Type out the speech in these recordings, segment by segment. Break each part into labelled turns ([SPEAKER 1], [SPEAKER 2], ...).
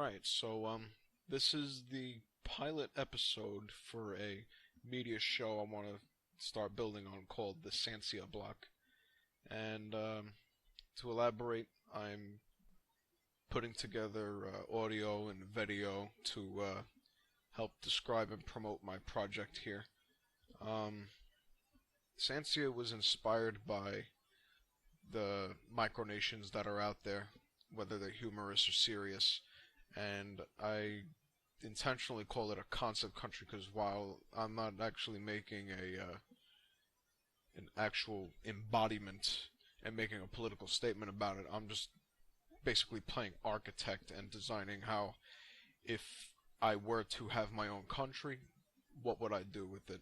[SPEAKER 1] Alright, this is the pilot episode for a media show I want to start building on called the Sancia block. And to elaborate, I'm putting together audio and video to help describe and promote my project here. Sancia was inspired by the micronations that are out there, whether they're humorous or serious, and I intentionally call it a concept country because while I'm not actually making an actual embodiment and making a political statement about it, I'm just basically playing architect and designing how, if I were to have my own country, what would I do with it?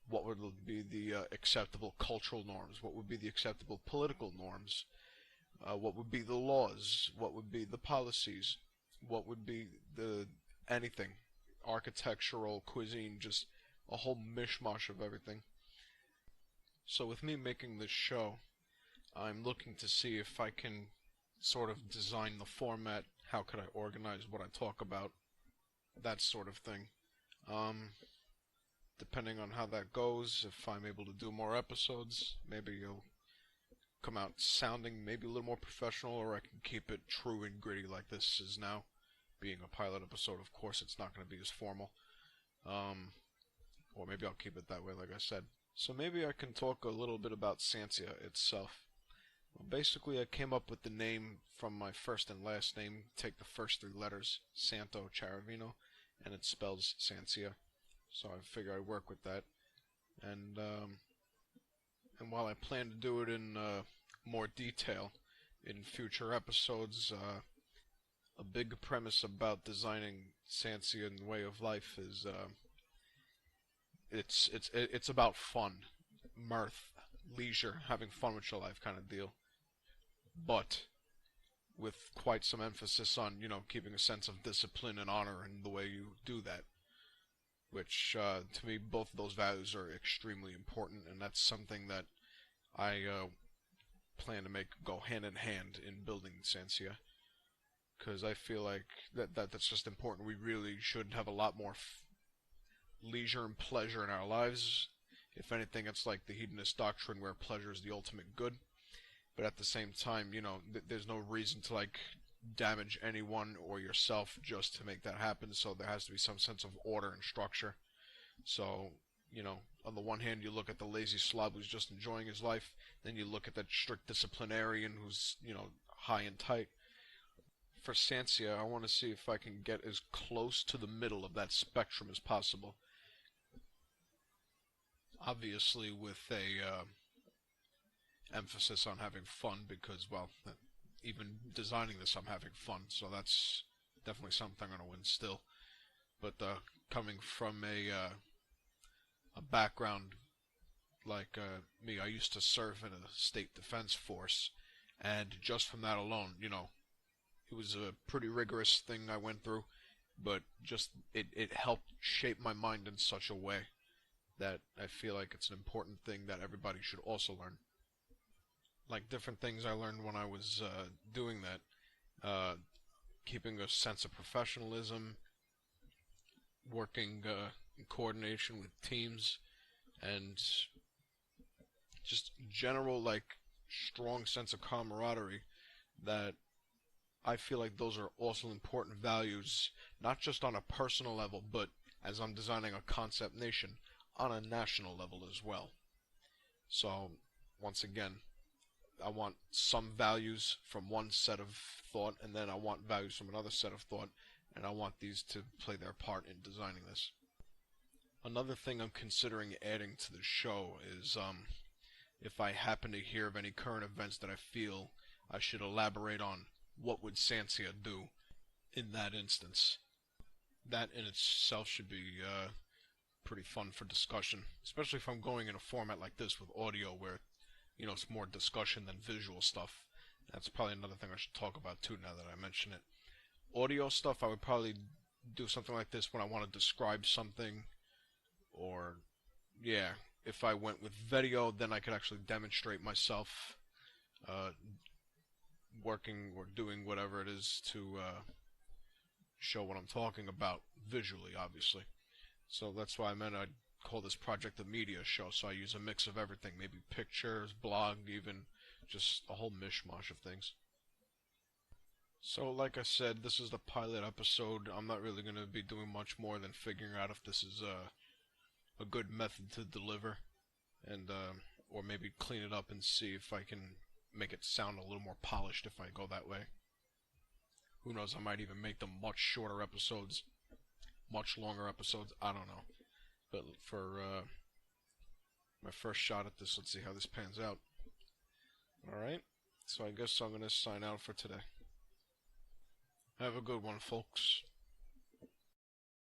[SPEAKER 1] What would be the acceptable cultural norms? What would be the acceptable political norms? What would be the laws? What would be the policies? What would be the anything? Architectural, cuisine, just a whole mishmash of everything. So with me making this show, I'm looking to see if I can sort of design the format, how could I organize what I talk about, that sort of thing. Depending on how that goes, if I'm able to do more episodes, maybe it'll come out sounding maybe a little more professional, or I can keep it true and gritty like this is now. Being a pilot episode, of course, it's not going to be as formal. Or maybe I'll keep it that way, like I said. So maybe I can talk a little bit about Sancia itself. Well, basically, I came up with the name from my first and last name. Take the first three letters, Santo Charavino, and it spells Sancia. So I figure I'd work with that. And while I plan to do it in more detail in future episodes, a big premise about designing Sancia and way of life is it's about fun, mirth, leisure, having fun with your life kind of deal. But with quite some emphasis on, keeping a sense of discipline and honor in the way you do that. Which, to me, both of those values are extremely important, and that's something that I plan to make go hand in hand in building Sancia. Because I feel like that's just important. We really should have a lot more leisure and pleasure in our lives. If anything, it's like the hedonist doctrine where pleasure is the ultimate good. But at the same time, there's no reason to, damage anyone or yourself just to make that happen, so there has to be some sense of order and structure. So, on the one hand, you look at the lazy slob who's just enjoying his life, then you look at that strict disciplinarian who's, high and tight. For Sancia, I want to see if I can get as close to the middle of that spectrum as possible. Obviously with a emphasis on having fun, because, well, even designing this I'm having fun, so that's definitely something I'm going to instill. But coming from a background like me, I used to serve in a state defense force, and just from that alone, it was a pretty rigorous thing I went through, but just it helped shape my mind in such a way that I feel like it's an important thing that everybody should also learn. Like different things I learned when I was doing that, keeping a sense of professionalism, working in coordination with teams, and just general strong sense of camaraderie, that I feel like those are also important values, not just on a personal level, but as I'm designing a concept nation, on a national level as well. So, once again, I want some values from one set of thought, and then I want values from another set of thought, and I want these to play their part in designing this. Another thing I'm considering adding to the show is if I happen to hear of any current events that I feel I should elaborate on, what would Sancia do in that instance? That in itself should be pretty fun for discussion, especially if I'm going in a format like this with audio where it's more discussion than visual stuff. That's probably another thing I should talk about too now that I mention it. Audio stuff, I would probably do something like this when I want to describe something, or, yeah, if I went with video, then I could actually demonstrate myself working or doing whatever it is to show what I'm talking about visually, obviously. So that's why I meant I'd call this project a media show, so I use a mix of everything, maybe pictures, blog, even just a whole mishmash of things. So like I said, this is the pilot episode. I'm not really going to be doing much more than figuring out if this is a good method to deliver, and or maybe clean it up and see if I can make it sound a little more polished if I go that way. Who knows, I might even make them much shorter episodes, much longer episodes, I don't know. But for my first shot at this, let's see how this pans out. Alright, so I guess I'm going to sign out for today. Have a good one, folks.